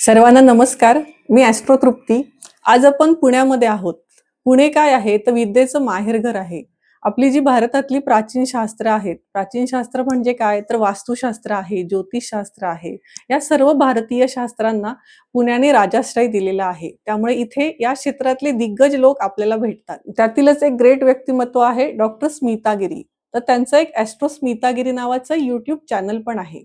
सर्वांना नमस्कार. मी ॲस्ट्रो तृप्ती. आज आपण पुण्यामध्ये आहोत. पुणे काय आहे तर विद्येचं माहेरघर आहे. आपली जी भारतातली प्राचीन शास्त्र आहेत, प्राचीन शास्त्र म्हणजे काय तर वास्तुशास्त्र आहे, ज्योतिषशास्त्र आहे. या सर्व भारतीय शास्त्रांना पुण्याने राजाश्रय दिलेला आहे. त्यामुळे इथे या क्षेत्रातले दिग्गज लोक आपल्याला भेटतात. त्यातीलच एक ग्रेट व्यक्तिमत्व आहे डॉक्टर स्मिता गिरी. तर त्यांचं एक ॲस्ट्रो स्मिता गिरी नावाचं YouTube चॅनल पण आहे.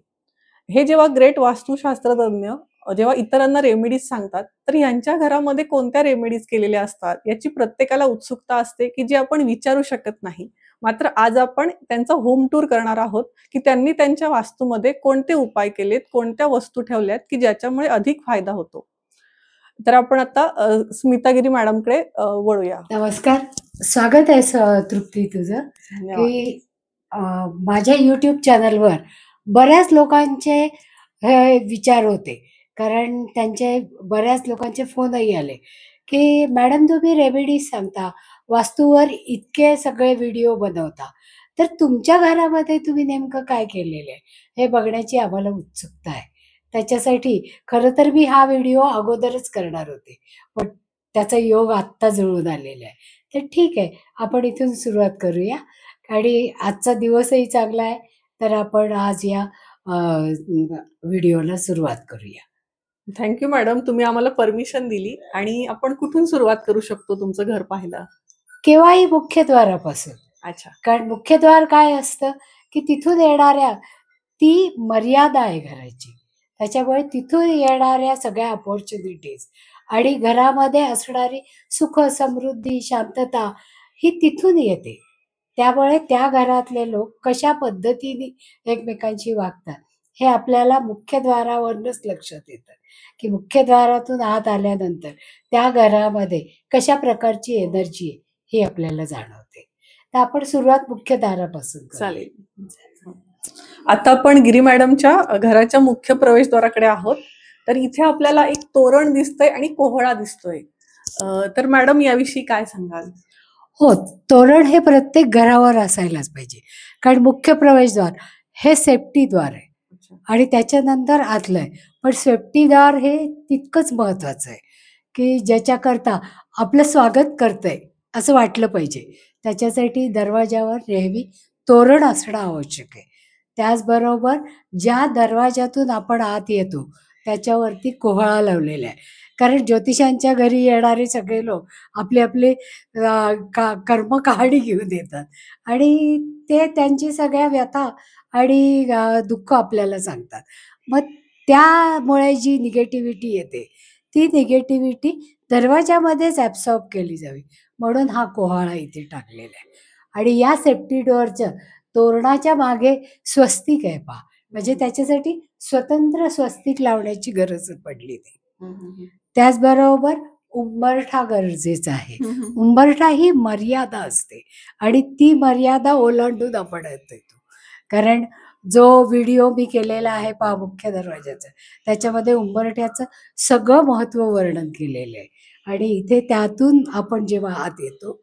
हे जेव्हा ग्रेट वास्तुशास्त्रज्ञ जेव्हा इतरांना रेमेडीज सांगतात, तर यांच्या घरामध्ये कोणत्या रेमेडीज केलेल्या असतात याची प्रत्येकाला उत्सुकता असते, की जी आपण विचारू शकत नाही. मात्र आज आपण त्यांचा होम टूर करणार आहोत, की त्यांनी त्यांच्या वास्तूमध्ये कोणते उपाय केलेत, कोणत्या वस्तू ठेवल्यात, की ज्याच्यामुळे अधिक फायदा होतो. तर आपण आता स्मितागिरी मॅडमकडे वळूया. नमस्कार, स्वागत आहे तृप्ती तुझं धन्यवाद. की माझ्या YouTube चॅनलवर बऱ्याच लोकांचे हे विचार होते, कारण त्यांचे बऱ्याच लोकांचे फोनही आले की मॅडम तुम्ही रेमेडीज सांगता, वास्तूवर इतके सगळे व्हिडिओ बनवता, तर तुमच्या घरामध्ये तुम्ही नेमकं काय केलेलं आहे हे बघण्याची आम्हाला उत्सुकता आहे. त्याच्यासाठी खरं तर मी हा व्हिडिओ अगोदरच करणार होते, पण त्याचा योग आत्ता जुळून आलेला आहे. तर ठीक आहे, आपण इथून सुरुवात करूया आणि आजचा दिवसही चांगला आहे, तर आपण आज या व्हिडिओला सुरुवात करूया. थँक्यू मॅडम, तुम्ही आम्हाला परमिशन दिली. आणि आपण कुठून सुरुवात करू शकतो तुमचं घर पाहायला? केव्हाही मुख्यद्वारापासून. अच्छा. कारण मुख्यद्वार काय असतं की तिथून येणाऱ्या ती मर्यादा आहे घराची. त्याच्यामुळे तिथून येणाऱ्या सगळ्या अपॉर्च्युनिटीज आणि घरामध्ये असणारी सुख, समृद्धी, शांतता ही तिथून येते. त्यामुळे त्या घरातले लोक कशा पद्धतीने एकमेकांशी वागतात हे आपल्याला मुख्यद्वारावरूनच लक्षात येतं, की मुख्यद्वारातून आत आल्यानंतर त्या घरामध्ये कशा प्रकारची एनर्जी आहे हे आपल्याला जाणवते. तर आपण सुरुवात मुख्य दारापासून करूया. चालेल. आता आपण गिरी मॅडमच्या घराच्या मुख्य प्रवेशद्वाराकडे आहोत. तर इथे आपल्याला एक तोरण दिसतंय आणि कोहळा दिसतोय. तर मॅडम याविषयी काय सांगाल? हो, तोरण हे प्रत्येक घरावर असायलाच पाहिजे, कारण मुख्य प्रवेशद्वार हे सेफ्टीद्वार आहे अच्छा. आणि त्याच्यानंतर आतलं आहे. पण सेफ्टीद्वार हे तितकंच महत्त्वाचं आहे, की ज्याच्याकरता आपलं स्वागत करतंय असं वाटलं पाहिजे. त्याच्यासाठी दरवाजावर नेहमी तोरण असणं आवश्यक आहे. त्याचबरोबर ज्या दरवाजातून आपण आत येतो त्याच्यावरती कोहळा लावलेला आहे. कारण ज्योतिषांच्या घरी येणारे सगळे लोक आपले आपले कर्म कहाणी घेऊन येतात आणि ते त्यांची सगळ्या व्यथा आणि दुःख आपल्याला सांगतात. मग त्यामुळे जी निगेटिव्हिटी येते, ती निगेटिव्हिटी दरवाजामध्येच ॲब्सॉर्ब केली जावी म्हणून हा कोहाळा इथे टाकलेला आहे. आणि या सेफ्टी डोअरच्या तोरणाच्या मागे स्वस्तिक आहे पहा, म्हणजे त्याच्यासाठी स्वतंत्र स्वस्तिक लावण्याची गरज पडली नाही. त्याचबरोबर उंबरठा गरजेचा आहे. उंबरठा ही मर्यादा असते आणि ती मर्यादा ओलांडून आपण येतो. कारण जो व्हिडिओ मी केलेला आहे पहा मुख्य दरवाजाचा, त्याच्यामध्ये उंबरठ्याचं सगळं महत्त्व वर्णन केलेलं आहे आणि इथे त्यातून आपण जेव्हा आत येतो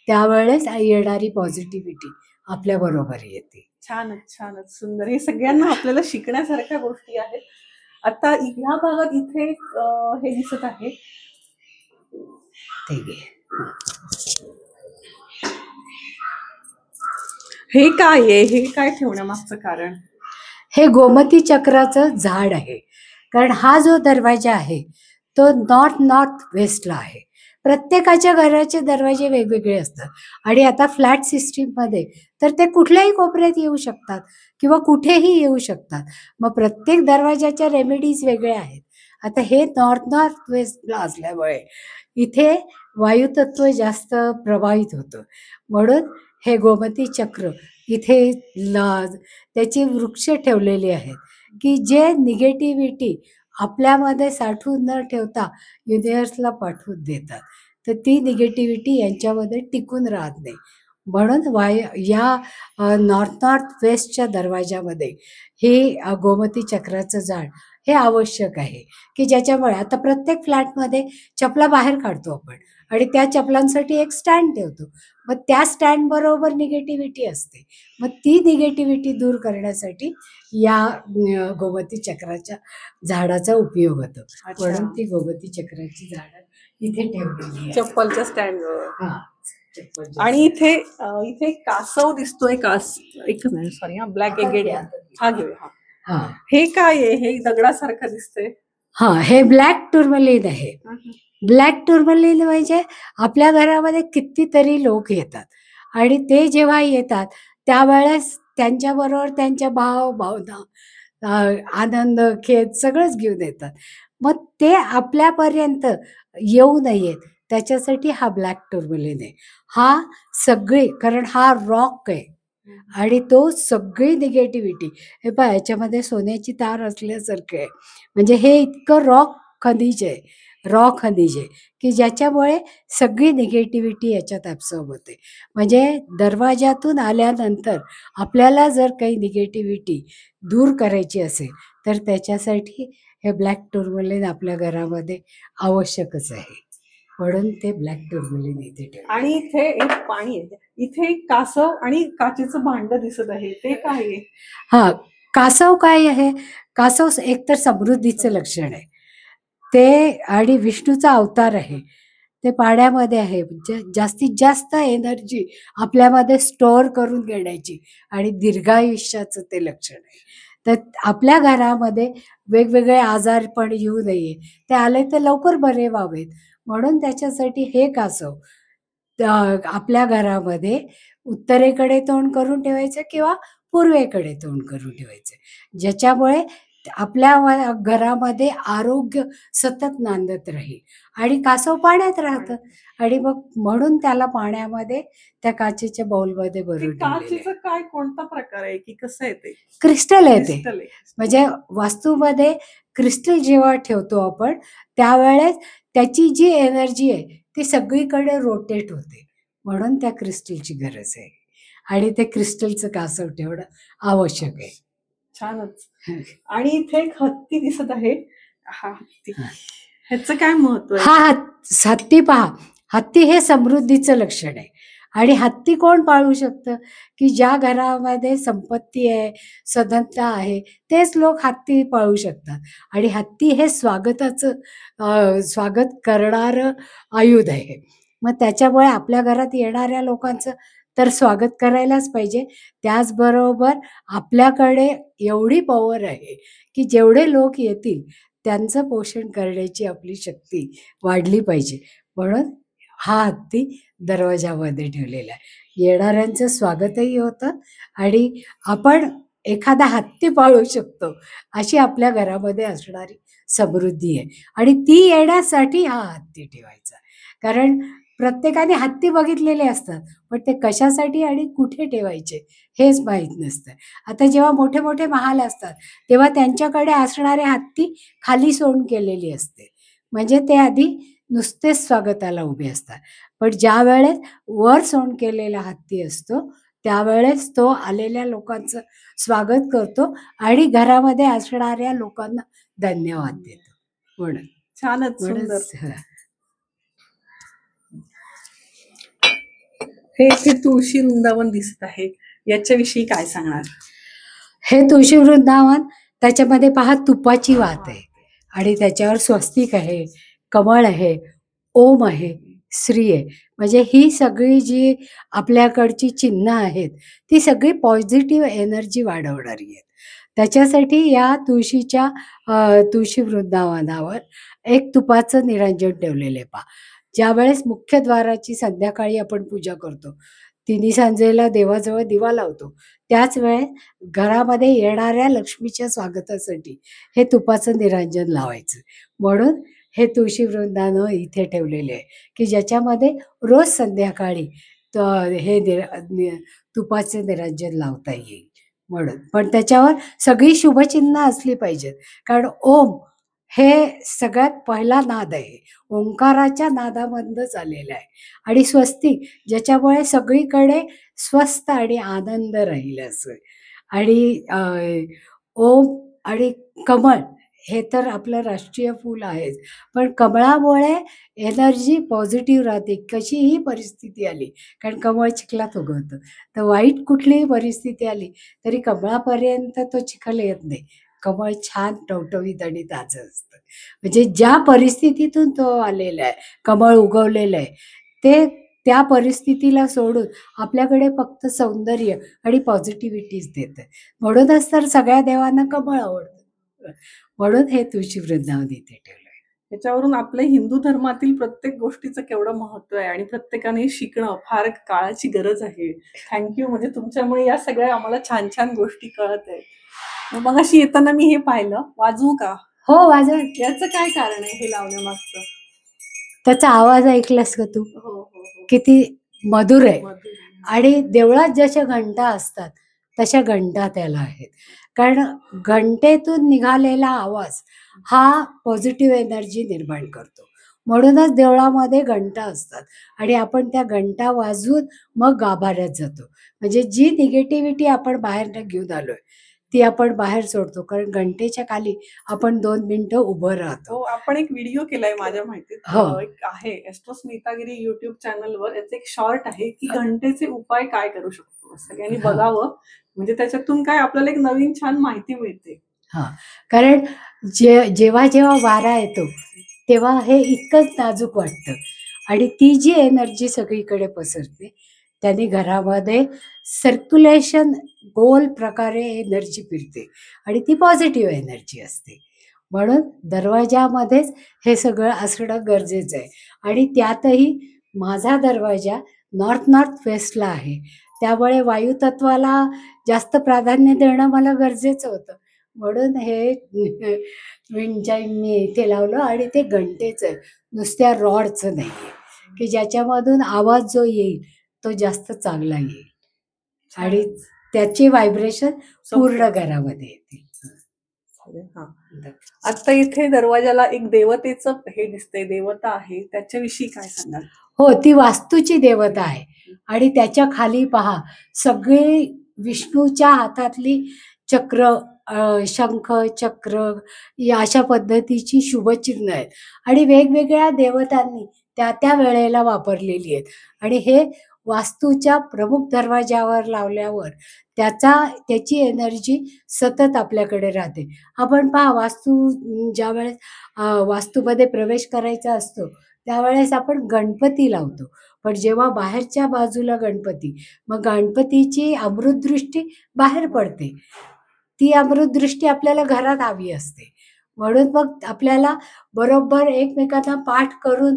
त्यावेळेस येणारी पॉझिटिव्हिटी आपल्याबरोबर येते. छानच छानच सुंदर. हे सगळ्यांना आपल्याला शिकण्यासारख्या गोष्टी आहेत. आता ह्या भागात इथे हे दिसत आहे. ते घे. हे काय आहे? हे काय ठेवण्यामागचं कारण? हे गोमती चक्राचं झाड आहे. कारण हा जो दरवाजा आहे तो नॉर्थ वेस्टला आहे. प्रत्येकाच्या घराचे दरवाजे वेगवेगळे असतात आणि आता फ्लॅट सिस्टीममध्ये तर ते कुठल्याही कोपऱ्यात येऊ शकतात किंवा कुठेही येऊ शकतात. मग प्रत्येक दरवाजाच्या रेमेडीज वेगळ्या आहेत. आता हे नॉर्थ वेस्टला असल्यामुळे इथे वायुतत्व जास्त प्रभावित होतं, म्हणून हे गोमती चक्र इथे त्याची वृक्ष ठेवलेली आहेत, की जे निगेटिव्हिटी आपल्यामध्ये साठवून न ठेवता युनिव्हर्सला पाठवून देतात. तर ती निगेटिव्हिटी यांच्यामध्ये टिकून राहत नाही. म्हणून या नॉर्थ वेस्टच्या दरवाजामध्ये हे गोमती चक्राचं झाड हे आवश्यक आहे, की ज्याच्यामुळे आता प्रत्येक फ्लॅटमध्ये चपला बाहेर काढतो आपण आणि त्या चपलांसाठी एक स्टँड ठेवतो. मग त्या स्टँड बरोबर निगेटिव्हिटी असते. मग ती निगेटिव्हिटी दूर करण्यासाठी या गोमती चक्राच्या झाडाचा उपयोग होतो. अच्छा. म्हणून ती गोमती चक्राची झाडं इथे ठेवलेली आहेत. चप्पलच्या स्टँडवर. हां. चप्पलच्या आणि इथे कासव दिसतोय. एक मिनिट, सॉरी हा, ब्लॅक एगेड हा घेऊया. हा, हां. हे काय आहे? हे दगडासारखं दिसतंय. हां, हे ब्लॅक टूर्मलिन आहे. ब्लॅक टूर्मलिन म्हणजे आपल्या घरामध्ये कितीतरी लोक येतात आणि ते जेव्हा येतात त्यावेळेस त्यांच्याबरोबर त्यांच्या भावना, आनंद, खेद सगळंच घेऊन येतात. मग ते आपल्यापर्यंत येऊ नयेत त्याच्यासाठी हा ब्लॅक टूर्मलिन आहे. हा सगळी, कारण हा रॉक आहे आणि तो सगळी निगेटिव्हिटी, हे पहा याच्यामध्ये सोन्याची तार असल्यासारखं आहे. म्हणजे हे इतकं खनिज आहे, खनिज आहे, की ज्याच्यामुळे सगळी निगेटिव्हिटी याच्यात ॲब्सॉर्ब होते. म्हणजे दरवाजातून आल्यानंतर आपल्याला जर काही निगेटिव्हिटी दूर करायची असेल, तर त्याच्यासाठी हे ब्लॅक टूर्मलिन आपल्या घरामध्ये आवश्यकच आहे. म्हणून ते ब्लॅक टूर्मलिन इथे ठेवलं. आणि इथे एक पाणी आहे. इथे एक कासव आणि काचेचं भांड दिसत आहे. ते काय आहे? हां, कासव काय आहे? कासव एकतर समृद्धीचं लक्षण आहे. ते आणि विष्णूचा अवतार आहे. ते पाण्यामध्ये आहे. जास्तीत जास्त एनर्जी आपल्यामध्ये स्टोअर करून घेण्याची आणि दीर्घायुष्याचं ते लक्षण आहे. तर आपल्या घरामध्ये वेगवेगळे आजारपण येऊ नये, ते आले तर लवकर बरे व्हावेत, म्हणून त्याच्यासाठी हे कासव आपल्या घरामध्ये उत्तरेकडे तोंड करून ठेवायचं किंवा पूर्वेकडे तोंड करून ठेवायचं. ज्याच्यामुळे आपल्या घरामध्ये आरोग्य सतत नांदत राहील आणि कासव पाण्यात राहतं आणि मग म्हणून त्याला पाण्यामध्ये त्या काचेच्या बाउलमध्ये भरून ठेवलेलं आहे. काचेचं काय, कोणता प्रकार आहे की कसं आहे ते? क्रिस्टल आहे ते. क्रिस्टल आहे. म्हणजे वास्तूमध्ये क्रिस्टल जेव्हा ठेवतो आपण त्यावेळेस त्याची जी एनर्जी आहे ती सगळीकडे रोटेट होते, म्हणून त्या क्रिस्टलची गरज आहे आणि ते क्रिस्टलचं कासव ठेवणं आवश्यक आहे. छानच. आणि इथे एक हत्ती दिसत आहे. हा हत्ती, ह्याचं काय महत्व आहे? हा हत्ती पहा, हत्ती हे समृद्धीचं लक्षण आहे आणि हत्ती कोण पाळू शकतं? की ज्या घरामध्ये संपत्ती आहे, सधनता आहे, तेच लोक हत्ती पाळू शकतात आणि हत्ती हे स्वागत करणारं आयुध आहे. मग त्याच्यामुळे आपल्या घरात येणाऱ्या लोकांचं तर स्वागत करायलाच पाहिजे. त्याचबरोबर आपल्याकडे एवढी पॉवर आहे की जेवढे लोक येतील त्यांचं पोषण करण्याची आपली शक्ती वाढली पाहिजे. म्हणून हा हत्ती दरवाजामध्ये ठेवलेला आहे. येणाऱ्यांचं स्वागतही होतं आणि आपण एखादा हत्ती पाळू शकतो, अशी आपल्या घरामध्ये असणारी समृद्धी आहे आणि ती येण्यासाठी हा हत्ती ठेवायचा. कारण प्रत्येकाने हत्ती बघितलेले असतात, पण ते कशासाठी आणि कुठे ठेवायचे हेच माहीत नसतं. आता जेव्हा मोठे मोठे महाल असतात, तेव्हा त्यांच्याकडे असणारे हत्ती खाली सोंड केलेली असते. म्हणजे ते आधी नुसतेच स्वागताला उभे असतात. पण ज्यावेळेस वर सोंड केलेला हत्ती असतो, त्यावेळेस तो आलेल्या लोकांचं स्वागत करतो आणि घरामध्ये असणाऱ्या लोकांना धन्यवाद देतो. म्हणून छानच, सुंदर. हां. हे इथे तुळशी वृंदावन दिसत आहे. याच्याविषयी काय सांगणार? हे तुळशी वृंदावन, त्याच्यामध्ये पहा तुपाची वात आहे आणि त्याच्यावर स्वस्तिक आहे, कमळ आहे, ओम आहे, श्री आहे. म्हणजे ही सगळी जी आपल्याकडची चिन्ह आहेत ती सगळी पॉझिटिव्ह एनर्जी वाढवणारी आहेत. त्याच्यासाठी या तुळशी वृंदावनावर एक तुपाचं निरंजन ठेवलेलं आहे पहा. ज्यावेळेस मुख्यद्वाराची संध्याकाळी आपण पूजा करतो, तिन्ही सांजेला देवाजवळ दिवा लावतो, त्याच वेळेस घरामध्ये येणाऱ्या लक्ष्मीच्या स्वागतासाठी हे तुपाचं निरंजन लावायचं. म्हणून हे तुळशी वृंदावन इथे ठेवलेले आहे, की ज्याच्यामध्ये रोज संध्याकाळी तुपाचे निरंजन लावता येईल म्हणून. पण त्याच्यावर सगळी शुभचिन्ह असली पाहिजेत, कारण ओम हे सगळ्यात पहिला नाद आहे. ओंकाराच्या नादामधनं चाललेला आहे आणि स्वस्तिक, ज्याच्यामुळे सगळीकडे स्वस्थ आणि आनंद राहील असं. आणि ओम आणि कमळ हे तर आपलं राष्ट्रीय फूल आहेच. पण कमळामुळे एनर्जी पॉझिटिव्ह राहते, कशीही परिस्थिती आली. कारण कमळ चिखलात उगवतं. तर वाईट कुठलीही परिस्थिती आली, तरी कमळापर्यंत तो चिखल येत नाही. कमळ छान टवटवीत आणि ताजं असतं. म्हणजे ज्या परिस्थितीतून तो आलेला आहे, कमळ उगवलेलं आहे, ते त्या परिस्थितीला सोडून आपल्याकडे फक्त सौंदर्य आणि पॉझिटिव्हिटीच देतं. म्हणूनच तर सगळ्या देवांना कमळ आवडतं. म्हणून हे तुळशी वृंदावन इथे ठेवलंय. त्याच्यावरून आपल्या हिंदू धर्मातील प्रत्येक गोष्टीचं केवढं महत्व आहे आणि प्रत्येकाने शिकणं फार काळाची गरज आहे. थँक्यू. म्हणजे तुमच्यामुळे या सगळ्या आम्हाला छान छान गोष्टी कळत आहेत. मग अशी येताना मी हे पाहिलं, वाजवू का? हो, वाजवा. याचं काय कारण आहे हे लावण्यामागचं? त्याचा आवाज ऐकलास का तू? हो हो हो. किती मधुर आहे. मधुर. आणि देवळात जशा घंटा असतात, तशा घंटा त्याला आहेत. कारण घंटेतून निघालेला आवाज हा पॉझिटिव्ह एनर्जी निर्माण करतो. म्हणूनच देवळामध्ये घंटा असतात आणि आपण त्या घंटा वाजवून मग गाभाऱ्यात जातो. म्हणजे जी निगेटिव्हिटी आपण बाहेरनं घेऊन आलोय, ती आपण बाहेर सोडतो. कारण घंटेच्या खाली आपण 2 मिनिटं उभं राहतो. हो, आपण एक व्हिडिओ केलाय माझ्या माहितीत. हो. एक आहे एस्ट्रो स्मितागिरी YouTube चॅनलवर याचं एक शॉर्ट आहे, की घंटेचे उपाय काय करू शकतो. सगळ्यांनी हां. बघावं. म्हणजे त्याच्यातून काय आपल्याला एक नवीन छान माहिती मिळते. हां. कारण जेव्हा वारा येतो, तेव्हा हे इतकंच नाजूक वाटतं आणि ती जी एनर्जी सगळीकडे पसरते, त्याने घरामध्ये सर्क्युलेशन गोल प्रकारे एनर्जी फिरते आणि ती पॉझिटिव्ह एनर्जी असते. म्हणून दरवाजामध्येच हे सगळं असणं गरजेचं आहे आणि त्यातही माझा दरवाजा नॉर्थ वेस्टला आहे. त्यामुळे वायुतत्वाला जास्त प्राधान्य देणं मला गरजेचं होतं. म्हणून हे विंड चाइम मी इथे लावलं आणि ते घंटेचं आहे, नुसत्या रॉडचं नाही आहे, की ज्याच्यामधून आवाज जो येईल तो जास्त चांगला येईल आणि त्याचे व्हायब्रेशन पूर्ण घरामध्ये येतील. हा. आता इथे दरवाजाला एक देवतेचं हे दिसतंय, देवता आहे, त्याच्याविषयी काय सांगाल? हो, ती वास्तूची देवता आहे आणि त्याच्या खाली पहा सगळे विष्णूच्या हातातली चक्र, शंख, चक्र या अशा पद्धतीची शुभचिन्ह आहेत आणि वेगवेगळ्या देवतांनी त्या वेळेला वापरलेली आहेत आणि हे वास्तूच्या प्रमुख दरवाजावर लावल्यावर त्याची एनर्जी सतत आपल्याकडे राहते. आपण पहा ज्यावेळेस वास्तूमध्ये प्रवेश करायचा असतो, त्यावेळेस आपण गणपती लावतो. पण जेव्हा बाहेरच्या बाजूला गणपती, मग गणपतीची अमृतदृष्टी बाहेर पडते. ती अमृतदृष्टी आपल्याला घरात हवी असते. म्हणून मग आपल्याला बरोबर एकमेकांना पाठ करून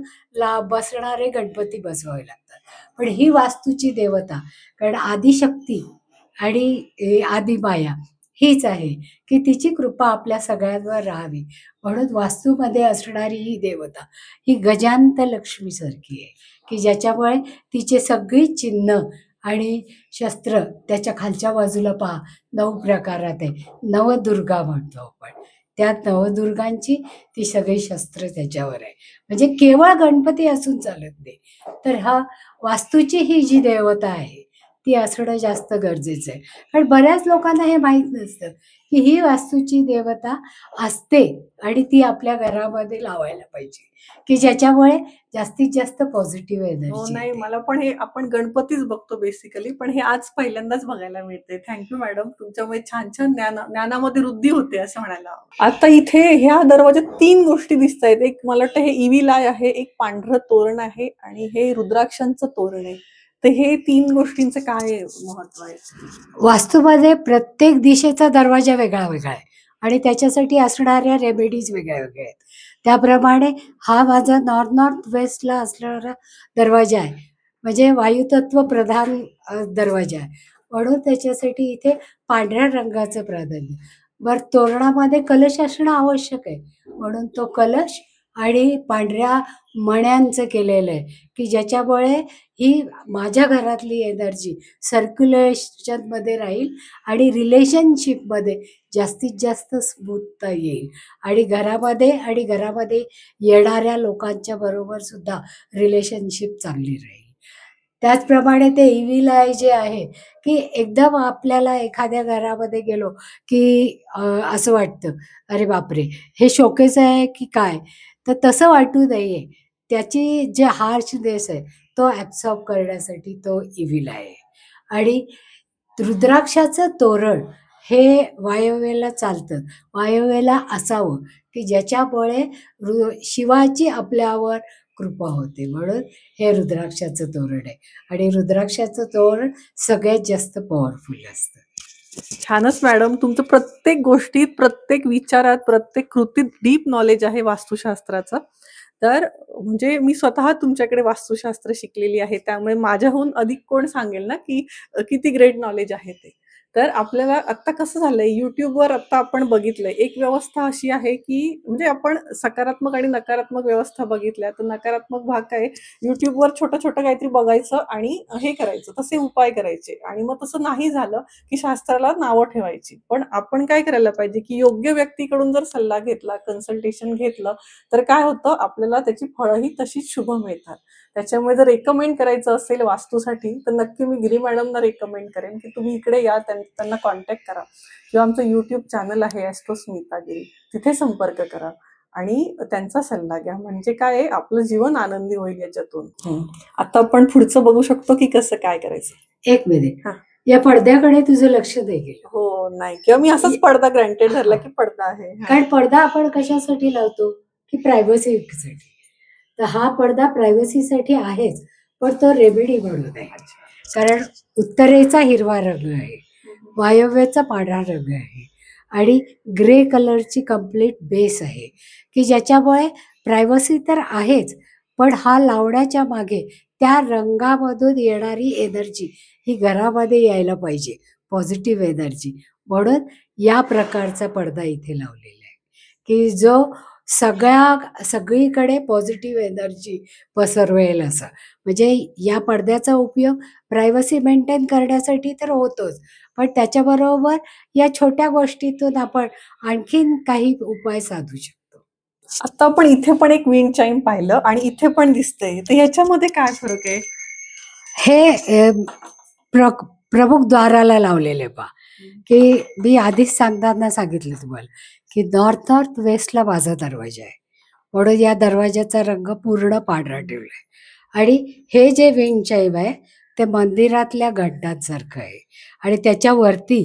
बसणारे गणपती बसवावे लागतात. पण ही वास्तूची देवता, कारण आदिशक्ती आणि आदिमाया हीच आहे, की तिची कृपा आपल्या सगळ्यांवर राहावी. म्हणून वास्तूमध्ये असणारी ही देवता ही गजांत लक्ष्मीसारखी आहे, की ज्याच्यामुळे तिचे सगळी चिन्ह आणि शस्त्र त्याच्या खालच्या बाजूला पहा 9 प्रकारात आहे. नवदुर्गा म्हणतो आपण. त्या नवदुर्गांची ती सगळी शस्त्र त्याच्यावर आहे. म्हणजे केवळ गणपती असून चालत नाही. तर वास्तूची ही जी देवता आहे, ती असणं जास्त गरजेचं आहे. कारण बऱ्याच लोकांना हे माहीत नसतं, की ही वास्तूची देवता असते आणि ती आपल्या घरामध्ये लावायला पाहिजे, की ज्याच्यामुळे जास्तीत जास्त पॉझिटिव्ह हो, एनर्जी नाही येते. मला पण हे आपण गणपतीच बघतो बेसिकली, पण हे आज पहिल्यांदाच बघायला मिळते. Thank you madam. तुमच्यामुळे छान छान ज्ञानामध्ये वृद्धी होते असं म्हणायला हवं. आता इथे ह्या दरवाज्यात 3 गोष्टी दिसतायत. एक मला वाटतं हे ईव्ही लाय आहे, एक पांढरं तोरण आहे आणि हे रुद्राक्षांचं तोरण आहे. तर हे 3 गोष्टींचं काय महत्व आहे? वास्तूमध्ये प्रत्येक दिशेचा दरवाजा वेगळा आहे आणि त्याच्यासाठी असणाऱ्या रेमेडीज वेगळ्या आहेत. त्याप्रमाणे हा माझा नॉर्थ वेस्टला असणारा दरवाजा आहे. म्हणजे वायुतत्व प्रधान दरवाजा आहे. म्हणून त्याच्यासाठी इथे पांढऱ्या रंगाचं प्राधान्य. बरं, तोरणामध्ये कलश असणं आवश्यक आहे. म्हणून तो कलश आणि पांढऱ्या मण्यांचं केलेलं आहे, की ज्याच्यामुळे ही माझ्या घरातली एनर्जी सर्क्युलेशनमध्ये राहील आणि रिलेशनशिपमध्ये जास्तीत जास्त स्मूथता येईल आणि घरामध्ये येणाऱ्या लोकांच्या बरोबर सुद्धा रिलेशनशिप चांगली राहील. त्याचप्रमाणे ते इव्हिल आय जे आहे, की एकदम आपल्याला एखाद्या घरामध्ये गेलो, की असं वाटतं, "अरे बापरे! हे शोकेस आहे की काय?" तर तसं वाटू नये. त्याची जे हार्शनेस आहे, तो ॲब्सॉर्ब करण्यासाठी तो इव्हिल आहे. आणि रुद्राक्षाचं तोरण हे वायव्येला चालतं. वायव्येला असावं, की ज्याच्यामुळे शिवाची आपल्यावर कृपा होते. म्हणून हे रुद्राक्षाचं तोरण आहे आणि रुद्राक्षाचं तोरण सगळ्यात जास्त पॉवरफुल असतं. छानच मॅडम. तुमचं प्रत्येक गोष्टीत, प्रत्येक विचारात, प्रत्येक कृतीत डीप नॉलेज आहे वास्तुशास्त्राचं. तर म्हणजे मी स्वतः तुमच्याकडे वास्तुशास्त्र शिकलेली आहे. त्यामुळे माझ्याहून अधिक कोण सांगेल ना, की किती ग्रेट नॉलेज आहे ते. तर आपल्याला आत्ता कसं झालंय, YouTubeवर आत्ता आपण बघितलंय, एक व्यवस्था अशी आहे, की म्हणजे आपण सकारात्मक आणि नकारात्मक व्यवस्था बघितल्या. तर नकारात्मक भाग काय आहे, YouTubeवर छोटं-छोटं काहीतरी बघायचं आणि हे करायचं, तसे उपाय करायचे आणि मग तसं नाही झालं, की शास्त्राला नावं ठेवायची. पण आपण काय करायला पाहिजे, की योग्य व्यक्तीकडून जर सल्ला घेतला, कन्सल्टेशन घेतलं, तर काय होतं आपल्याला त्याची फळंही तशीच शुभ मिळतात. त्याच्यामुळे जर रेकमेंड करायचं असेल वास्तूसाठी, तर नक्की मी गिरी मॅडमना रेकमेंड करेन, की तुम्ही इकडे या, त्यांना कॉन्टॅक्ट करा किंवा आमचं YouTube चॅनल आहे ॲस्ट्रो स्मिता गिरी, तिथे संपर्क करा आणि त्यांचा सल्ला घ्या. म्हणजे काय आहे, आपलं जीवन आनंदी होईल याच्यातून. आता आपण पुढचं बघू शकतो, की कसं काय करायचं. एक मिनिट. हां. या पडद्याकडे तुझं लक्ष दे गेलं. हो, नाही किंवा मी असाच पडदा ग्रँटेड धरला, की पडदा आहे. हां. कारण पडदा आपण कशासाठी लावतो? की प्रायव्हसीसाठी. तर हा पडदा प्रायव्हसीसाठी आहेच, पण तो रेमेडी म्हणून आहे. कारण उत्तरेचा हिरवा रंग आहे, वायव्येचा पांढरा रंग आहे आणि ग्रे कलरची कंप्लीट बेस आहे, की ज्याच्यामुळे प्रायव्हसी तर आहेच, पण हा लावण्याच्या मागे त्या रंगामधून येणारी एनर्जी ही घरामध्ये यायला पाहिजे, पॉझिटिव्ह एनर्जी. म्हणून या प्रकारचा पडदा इथे लावलेला आहे, की जो सगळीकडे पॉझिटिव्ह एनर्जी पसरवेल असा. म्हणजे या पडद्याचा उपयोग प्रायव्हसी मेंटेन करण्यासाठी तर होतोच, पण त्याच्याबरोबर या छोट्या गोष्टीतून आपण आणखीन काही उपाय साधू शकतो. आता आपण इथे पण एक विंड चाइम पाहिलं आणि इथे पण दिसतंय. तर ह्याच्यामध्ये काय फरक आहे? हे प्रमुख द्वाराला लावलेले पहा, की मी आधीच सांगताना सांगितलं तुम्हाला, की नॉर्थ वेस्टला माझा दरवाजा आहे. म्हणून या दरवाजाचा रंग पूर्ण पांढरा ठेवलाय आणि हे जे विंड चाइम आहे, ते मंदिरातल्या घंटांसारखं आहे आणि त्याच्यावरती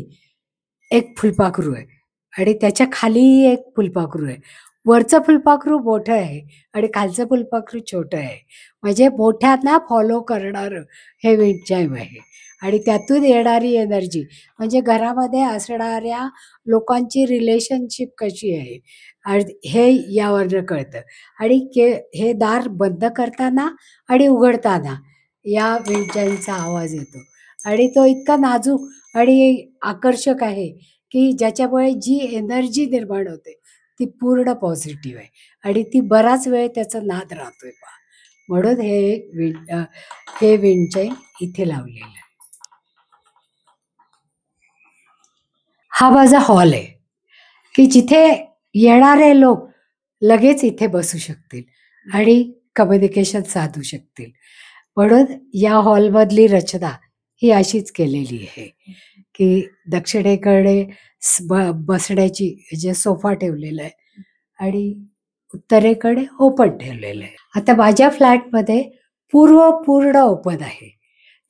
एक फुलपाखरू आहे आणि त्याच्या खाली एक फुलपाखरू आहे. वरचं फुलपाखरू मोठं आहे आणि खालचं फुलपाखरू छोटं आहे. म्हणजे मोठ्यांना फॉलो करणारं हे विंड चाइम आहे आणि त्यातून येणारी एनर्जी म्हणजे घरामध्ये असणाऱ्या लोकांची रिलेशनशिप कशी आहे आणि हे यावरनं कळतं आणि हे दार बंद करताना आणि उघडताना या विंड चाइमचा आवाज येतो आणि तो इतका नाजूक आणि आकर्षक आहे, की ज्याच्यामुळे जी एनर्जी निर्माण होते, ती पूर्ण पॉझिटिव्ह आहे आणि ती बराच वेळ त्याचा नाद राहतोय पहा. म्हणून हे विंड चाइम इथे लावलेलं आहे. हा माझा हॉल आहे, की जिथे येणारे लोक लगेच इथे बसू शकतील आणि कम्युनिकेशन साधू शकतील. म्हणून या हॉलमधली रचना ही अशीच केलेली आहे, की दक्षिणेकडे बसण्याची जे सोफा ठेवलेला आहे आणि उत्तरेकडे ओपन ठेवलेलं आहे. आता माझ्या फ्लॅटमध्ये पूर्व पूर्ण ओपन आहे.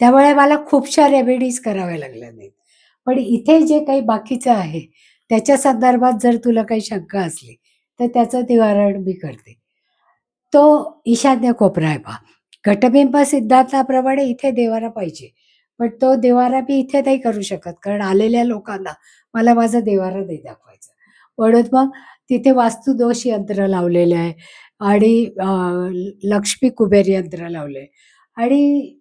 त्यामुळे मला खूपशा रेमेडीज कराव्या लागल्या नाहीत. पण इथे जे काही बाकीचं आहे, त्याच्या संदर्भात जर तुला काही शंका असली, तर त्याचं निवारण मी करते. तो ईशान्य कोपरा आहे पहा. घटबिंब सिद्धांताप्रमाणे इथे देव्हारा पाहिजे. पण तो देव्हारा मी इथे नाही करू शकत, कारण आलेल्या लोकांना मला माझा देव्हारा नाही दाखवायचा. म्हणून मग तिथे वास्तुदोष यंत्र लावलेलं आहे आणि लक्ष्मी कुबेर यंत्र लावलंय आणि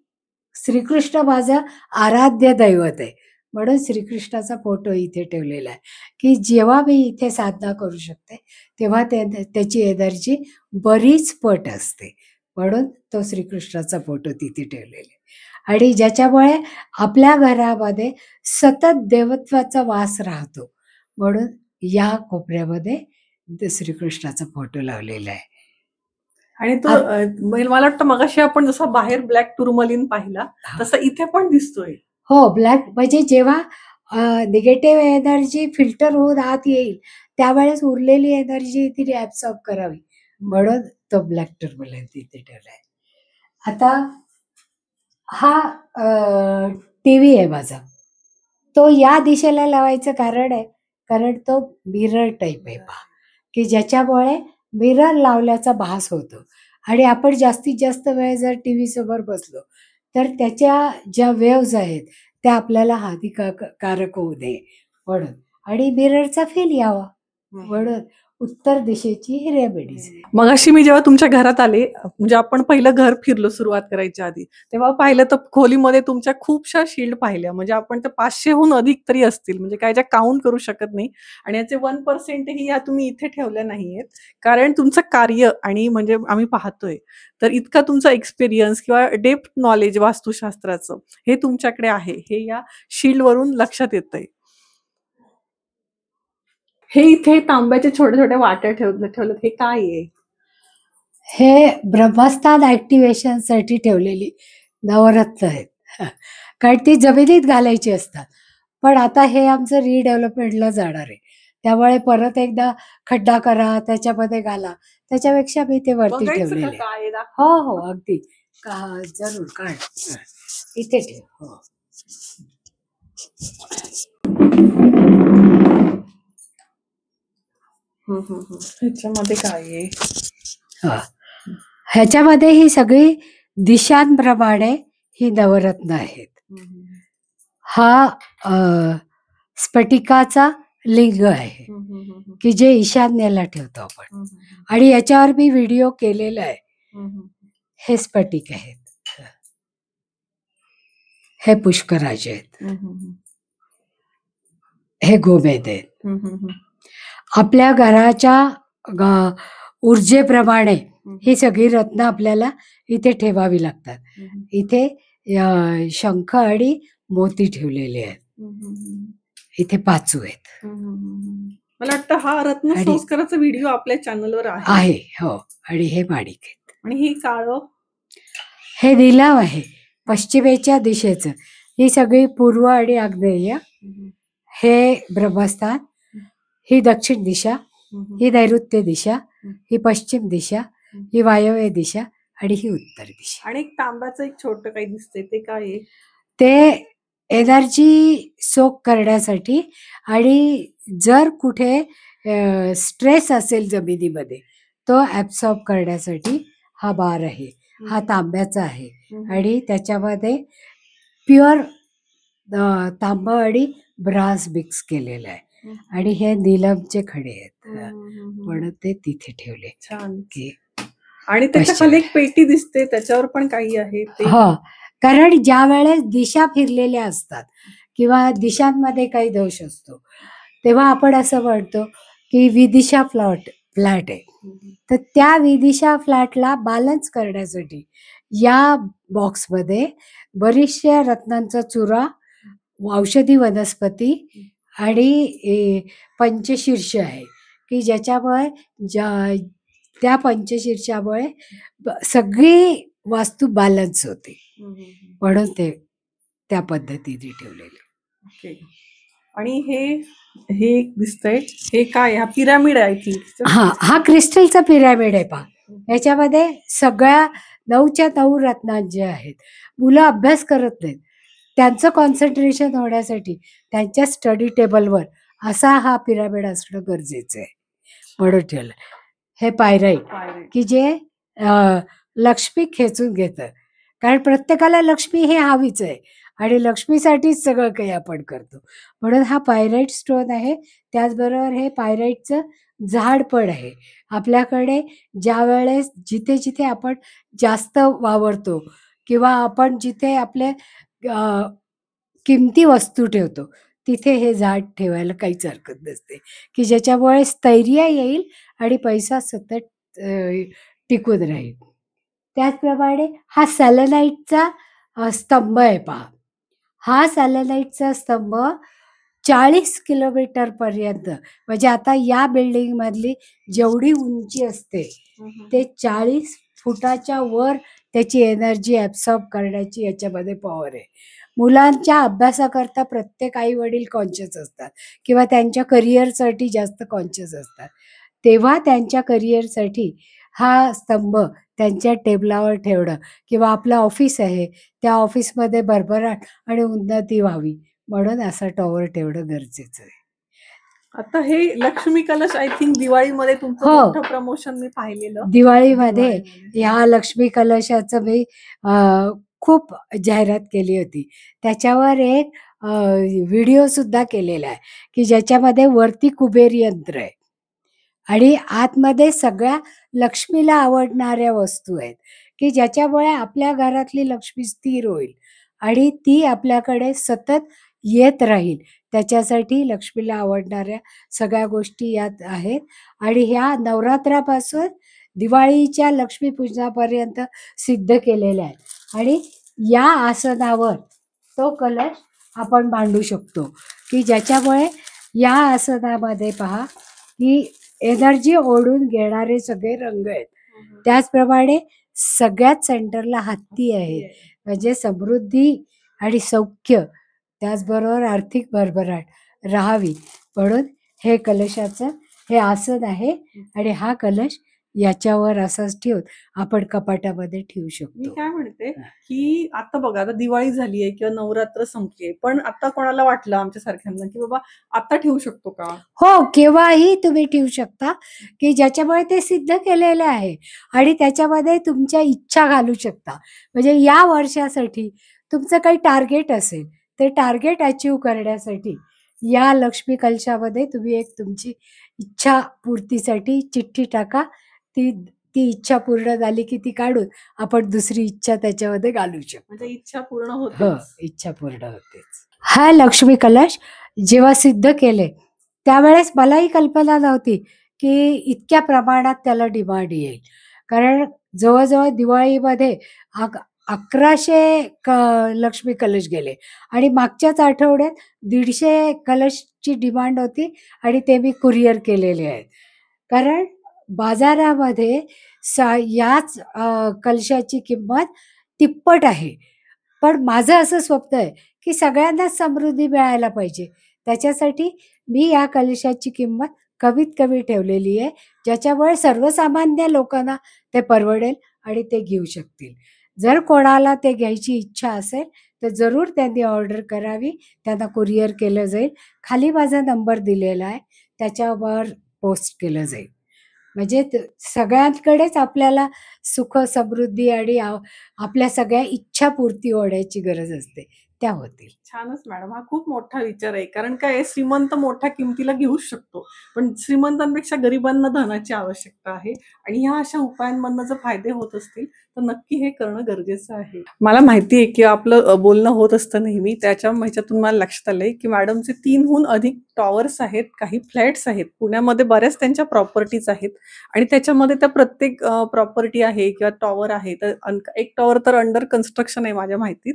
श्रीकृष्ण माझं आराध्य दैवत आहे. म्हणून श्रीकृष्णाचा फोटो इथे ठेवलेला आहे, की जेव्हा मी इथे साधना करू शकते, तेव्हा त्याची एनर्जी बरीच पट असते. म्हणून तो श्रीकृष्णाचा फोटो तिथे ठेवलेला आहे आणि ज्याच्यामुळे आपल्या घरामध्ये सतत देवत्वाचा वास राहतो. म्हणून या कोपऱ्यामध्ये श्रीकृष्णाचा फोटो लावलेला आहे. आणि तो आत- मला वाटतं मगाशी आपण जसा बाहेर ब्लॅक टुरमलिन पाहिला हा. तसा इथे पण दिसतोय. हो, ब्लॅक म्हणजे जेव्हा निगेटिव्ह एनर्जी फिल्टर होऊन आत येईल त्यावेळेस उरलेली एनर्जी तिने ऍब्सॉर्ब करावी म्हणून तो ब्लॅक टर्बुलन्स तिथे ठेवलाय. आता हा टीव्ही आहे माझा, तो या दिशेला लावायचं कारण आहे कारण तो मिरर टाईप आहे पहा, की ज्याच्यामुळे मिरर लावल्याचा भास होतो आणि आपण जास्तीत जास्त वेळ जर टीव्ही समोर बसलो तर त्याच्या ज्या वेव्ज आहेत त्या आपल्याला हानिकारक होऊ नये म्हणून, आणि मिररचा फील यावा म्हणून उत्तर दिशेची ही रेमेडीज आहे. मगाशी मी जेव्हा तुमच्या घरात आले, म्हणजे आपण पहिलं घर फिरलो सुरुवात करायच्या आधी, तेव्हा पाहिलं तर खोलीमध्ये तुमच्या खूपशा शील्ड पाहिल्या. म्हणजे आपण तर 500हून अधिक तरी असतील, म्हणजे काय ज्या काउंट करू शकत नाही. आणि याचे 1% ही या तुम्ही इथे ठेवल्या नाहीयेत, कारण तुमचं कार्य आणि म्हणजे आम्ही पाहतोय तर इतका तुमचा एक्सपिरियन्स किंवा डेप्थ नॉलेज वास्तुशास्त्राचं हे तुमच्याकडे आहे, हे या शील्ड वरून लक्षात येतंय. हे इथे तांब्याचे छोटे छोटे वाट्या ठेवलेत, हे काय आहे? हे ब्रह्मस्थान ऍक्टिव्हेशन साठी ठेवलेली नवरत्न आहेत. कारण ती जमिनीत घालायची असतात, पण आता हे आमचं रिडेव्हलपमेंटला जाणार आहे त्यामुळे परत एकदा खड्डा करा त्याच्यामध्ये घाला, त्याच्यापेक्षा मी ते वरती बघायचं का ठेवलेले. काय आहे? हो हो अगदी जरूर काढ. इथे ठेव. हो. ह्याच्यामध्ये काय आहे? हा. ह्याच्यामध्ये ही सगळी दिशांप्रमाणे ही नवरत्न आहेत. हा स्फटिकाचा लिंग आहे की जे ईशान्येला ठेवतो आपण, आणि याच्यावर मी व्हिडिओ केलेला आहे. हे स्फटिक आहेत, हे पुष्कराज आहेत, हे गोमेद आहेत. आपल्या घराच्या ऊर्जेप्रमाणे ही सगळी रत्न आपल्याला इथे ठेवावी लागतात. इथे शंख आणि मोती ठेवलेले आहेत. इथे पाचू आहेत. मला वाटतं हा रत्न संस्काराचा व्हिडिओ आपल्या चॅनलवर आहे. हो, आणि हे माणिक आहेत. आणि ही काळं, हे निलाव आहे पश्चिमेच्या दिशेचं. ही सगळी पूर्व आणि आग्नेय, हे ब्रह्मस्थान, ही दक्षिण दिशा, ही नैऋत्य दिशा, ही पश्चिम दिशा, ही वायव्य दिशा आणि ही उत्तर दिशा. आणि एक तांब्याचं एक छोटं काही दिसतंय, ते काय आहे? ते एनर्जी सोक करण्यासाठी, आणि जर कुठे स्ट्रेस असेल जमिनीमध्ये तो ऍब्सॉर्ब करण्यासाठी हा बार आहे. हा तांब्याचा आहे आणि त्याच्यामध्ये प्युअर तांबा आणि ब्रास मिक्स केलेला आहे, आणि हे नीलमचे खडे आहेत म्हणून ते तिथे ठेवले. छान. आणि त्याच्या खाली एक पेटी दिसते, त्याच्यावर पण काही आहे. हा, कारण ज्या वेळेस दिशा फिरलेल्या असतात किंवा दिशांमध्ये काही दोष असतो तेव्हा आपण असं म्हणतो की विदिशा फ्लॅट आहे. तर त्या विदिशा फ्लॅटला बॅलन्स करण्यासाठी या बॉक्समध्ये बरीचशा रत्नांचा चुरा, औषधी वनस्पती आणि पंचशीर्ष आहे की ज्याच्यामुळे त्या पंचशीर्षामुळे सगळी वास्तू बॅलन्स होते, म्हणून ते त्या पद्धतीने ठेवलेले. आणि हे दिसतंय, हे काय? हा पिरामिड आहे की? हा क्रिस्टलचा पिरामिड आहे पहा. याच्यामध्ये सगळ्या 9च्या 9 रत्नांचे आहेत. मुलं अभ्यास करत नाहीत, त्यांचं कॉन्सन्ट्रेशन होण्यासाठी त्यांच्या स्टडी टेबलवर असा हा पिरामिड असणं गरजेचं आहे म्हणून ठेवलं. हे पायराईट की जे लक्ष्मी खेचून घेतं, कारण प्रत्येकाला लक्ष्मी हे हवीच आहे आणि लक्ष्मीसाठीच सगळं काही आपण करतो, म्हणून हा पायराईट स्टोन आहे. त्याचबरोबर हे पायराईटचं झाड पण आहे. आपल्याकडे ज्या वेळेस जिथे जिथे आपण जास्त वावरतो किंवा आपण जिथे आपले किमती वस्तू ठेवतो तिथे हे झाड ठेवायला काहीच हरकत नसते, की ज्याच्यामुळे स्थैर्य येईल आणि पैसा सतत टिकून राहील. त्याचप्रमाणे हा सॅलेनाईटचा स्तंभ आहे पहा. हा सॅलेनाईटचा स्तंभ 40 किलोमीटर पर्यंत, म्हणजे आता या बिल्डिंग मधली जेवढी उंची असते ते 40 फुटाच्या वर त्याची एनर्जी ॲब्सॉर्ब करण्याची याच्यामध्ये पॉवर आहे. मुलांच्या अभ्यासाकरता प्रत्येक आई-वडील कॉन्शियस असतात किंवा त्यांच्या करिअरसाठी जास्त कॉन्शियस असतात. तेव्हा त्यांच्या करिअरसाठी हा स्तंभ त्यांच्या टेबलावर ठेवणं किंवा आपलं ऑफिस आहे, त्या ऑफिसमध्ये भरभराट आणि उन्नती व्हावी म्हणून असा टॉवर ठेवणं गरजेचं आहे. आता हे लक्ष्मी कलश आय थिंक दिवाळीमध्ये तुमचं हो. मोठं प्रमोशन मी पाहिलेलं. दिवाळीमध्ये दिवाळीमध्ये. ह्या लक्ष्मी कलशाचं मी खूप जाहिरात केली होती. त्याच्यावर एक व्हिडिओसुद्धा केलेला आहे, की ज्याच्यामध्ये वरती कुबेर यंत्र आहे आणि आतमध्ये सगळ्या लक्ष्मीला आवडणाऱ्या वस्तू आहेत, की ज्याच्यामुळे आपल्या घरातली लक्ष्मी स्थिर होईल आणि ती आपल्याकडे सतत येत राहील. त्याच्यासाठी लक्ष्मीला आवडणाऱ्या सगळ्या गोष्टी यात आहेत आणि ह्या नवरात्रापासून दिवाळीच्या लक्ष्मीपूजनापर्यंत सिद्ध केलेल्या आहेत आणि या आसनावर तो कलश आपण मांडू शकतो, की ज्याच्यामुळे या आसनामध्ये पहा, की एनर्जी ओढून घेणारे सगळे रंग आहेत. त्याचप्रमाणे सगळ्यात सेंटरला हत्ती आहे. म्हणजे समृद्धी आणि सौख्य त्याचबरोबर आर्थिक भरभराट राहावी म्हणून हे कलशाचं हे आसन आहे आणि हा कलश याच्यावर असाच ठेवून आपण कपाटामध्ये ठेवू मी शकतो. काय म्हणते, की आता बघा आता दिवाळी झाली आहे किंवा नवरात्र संपली पण आता कोणाला वाटलं आमच्या सारख्यांना, की बाबा आता ठेवू शकतो का? हो, केव्हाही तुम्ही ठेवू शकता, की ज्याच्यामुळे ते सिद्ध केलेलं आहे आणि त्याच्यामध्ये तुमच्या इच्छा घालू शकता. म्हणजे या वर्षासाठी तुमचं काही टार्गेट असेल, ते टार्गेट अचीव्ह करण्यासाठी या लक्ष्मी कलशामध्ये तुम्ही एक तुमची इच्छा पूर्तीसाठी चिठ्ठी टाका. ती ती इच्छा पूर्ण झाली, की ती काढून आपण दुसरी इच्छा त्याच्यामध्ये घालू शकतो. म्हणजे इच्छा पूर्ण हो, होतेच. इच्छा पूर्ण होतेच. हा लक्ष्मी कलश जेव्हा सिद्ध केले, त्यावेळेस मलाही कल्पना नव्हती, की इतक्या प्रमाणात त्याला डिमांड येईल. कारण जवळ-जवळ दिवाळीमध्ये 1100 लक्ष्मी कलश गेले आणि मागच्याच आठवड्यात 150 कलशची डिमांड होती आणि ते मी कुरिअर केलेले आहेत. कारण बाजारामध्ये याच कलशाची किंमत तिप्पट आहे. पण माझं असं स्वप्न आहे, की सगळ्यांनाच समृद्धी मिळायला पाहिजे. त्याच्यासाठी मी या कलशाची किंमत कमीत कमी ठेवलेली आहे, ज्याच्यामुळे सर्वसामान्य लोकांना ते परवडेल आणि ते घेऊ शकतील. जर कोणाला ते घ्यायची इच्छा असेल, तर जरूर त्यांनी ऑर्डर करावी. त्यांना कुरिअर केलं जाईल. खाली माझा नंबर दिलेला आहे. त्याच्यावर पोस्ट केलं जाईल. म्हणजे सगळ्यांकडेच आपल्याला सुख, समृद्धी आणि आपल्या सगळ्या इच्छापूर्ती होण्याची गरज असते. त्या होतील. छानच मॅडम. हा खूप मोठा विचार आहे. कारण काय आहे श्रीमंत मोठ्या किमतीला घेऊच शकतो. पण श्रीमंतांपेक्षा गरिबांना धनाची आवश्यकता आहे आणि ह्या अशा उपायांमधनं जर फायदे होत असतील, तर नक्की हे करणं गरजेचं आहे. मला माहिती आहे, की आपलं बोलणं होत असतं नेहमी. त्याच्या ह्याच्यातून मला लक्षात आलंय, की मॅडमचे 3हून अधिक टॉवर्स आहेत, काही फ्लॅट्स आहेत. पुण्यामध्ये बऱ्याच त्यांच्या प्रॉपर्टीज आहेत आणि त्याच्यामध्ये त्या प्रत्येक प्रॉपर्टी आहे किंवा टॉवर आहे. तर एक टॉवर तर अंडर कन्स्ट्रक्शन आहे माझ्या माहितीत.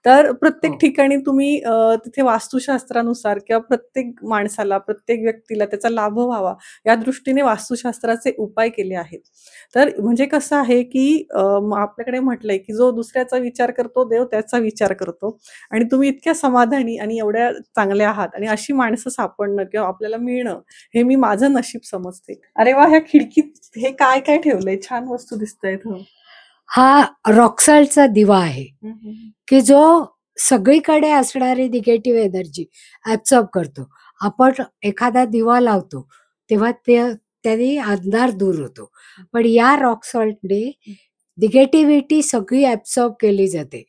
तर प्रत्येक हो. ठिकाणी तुम्ही तिथे वास्तुशास्त्रानुसार किंवा प्रत्येक माणसाला, प्रत्येक व्यक्तीला त्याचा लाभ व्हावा या दृष्टीने वास्तुशास्त्राचे उपाय केले आहेत. तर म्हणजे कसं आहे, की आपल्याकडे म्हटलंय, की जो दुसऱ्याचा विचार करतो, देव त्याचा विचार करतो आणि तुम्ही इतक्या समाधानी आणि एवढ्या चांगल्या आहात आणि अशी माणसं सापडणं किंवा आपल्याला मिळणं, हे मी माझं नशीब समजते. अरे वाह! ह्या खिडकीत हे काय-काय ठेवलंय? छान वस्तू दिसतायत. हं. हा रॉक्सॉल्टचा दिवा आहे, हं, हं, हं. की जो सगळीकडे असणारी निगेटिव्ह एनर्जी ॲब्सॉर्ब करतो. आपण एखादा दिवा लावतो, तेव्हा त्याने अंधार दूर होतो. पण या रॉक सॉल्टने निगेटिव्हिटी सगळी ॲब्सॉर्ब केली जाते.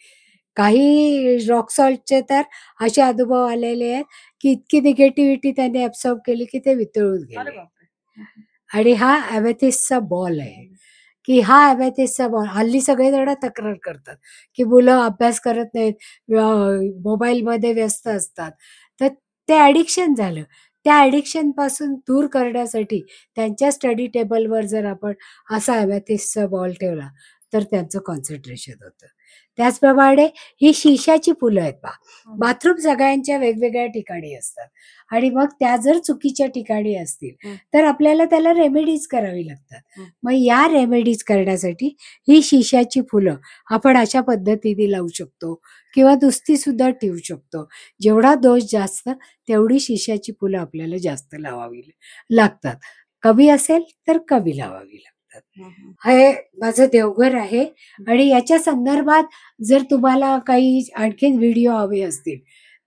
काही रॉक सॉल्टचे तर असे अनुभव आलेले आहेत, की इतकी निगेटिव्हिटी त्याने ॲब्सॉर्ब केली, की ते वितळून अरे गेले. बापरे! हं, हं. आणि हा एमेथिस्टचा बॉल आहे, की हा एमेथिस्टचा बॉल हल्ली सगळेजण तक्रार करतात, की मुलं अभ्यास करत नाहीत, मोबाईलमध्ये व्यस्त असतात. तर ते ॲडिक्शन झालं. त्या ॲडिक्शनपासून दूर करण्यासाठी त्यांच्या स्टडी टेबलवर जर आपण असा एमेथिस्टचा बॉल ठेवला, तर त्यांचं कॉन्सन्ट्रेशन होतं. त्याचप्रमाणे ही शिशाची फुलं आहेत पहा. बाथरूम सगळ्यांच्या वेगवेगळ्या ठिकाणी असतात आणि मग त्या जर चुकीच्या ठिकाणी असतील तर आपल्याला त्याला रेमेडीज करावी लागतात. मग या रेमेडीज करण्यासाठी ही शिशाची फुलं आपण अशा पद्धतीने लावू शकतो किंवा नुसती सुद्धा ठेवू शकतो. जेवढा दोष जास्त तेवढी शिशाची फुलं आपल्याला जास्त लावावी लागतात. कमी असेल तर कमी लावावी लागतात. हे माझं देवघर आहे आणि याच्या संदर्भात जर तुम्हाला काही आणखीन व्हिडिओ हवे असतील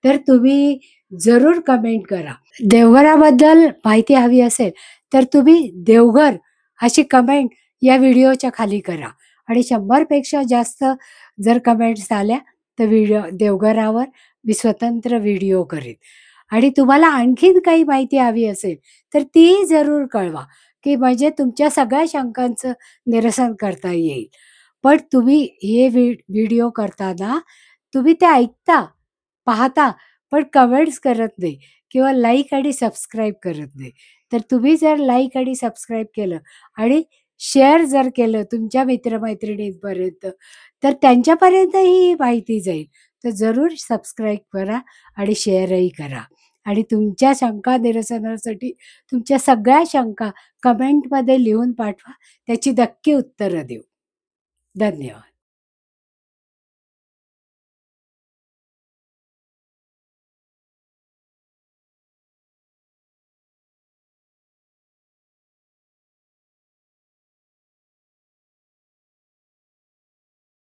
तर तुम्ही जरूर कमेंट करा. देवघराबद्दल माहिती हवी असेल तर तुम्ही देवघर अशी कमेंट या व्हिडिओच्या खाली करा आणि 100 पेक्षा जास्त जर कमेंट्स आल्या तर देवघरावर मी स्वतंत्र व्हिडिओ करेन. आणि तुम्हाला आणखीन काही माहिती हवी असेल तर ती जरूर कळवा, की म्हणजे तुमच्या सगळ्या शंकांचं निरसन करता येईल. पण तुम्ही हे व्हिडिओ करताना तुम्ही ते ऐकता, पाहता, पण कमेंट्स करत नाही किंवा लाईक आणि सबस्क्राईब करत नाही. तर तुम्ही जर लाईक आणि सबस्क्राईब केलं आणि शेअर जर केलं तुमच्या मित्र-मैत्रिणींपर्यंत, तर त्यांच्यापर्यंतही ही माहिती जाईल. तर जरूर सबस्क्राईब करा आणि शेअरही करा. आणि तुमच्या शंका निरसनासाठी तुमच्या सगळ्या शंका कमेंटमध्ये लिहून पाठवा. त्याची नक्की उत्तरं देऊ. धन्यवाद.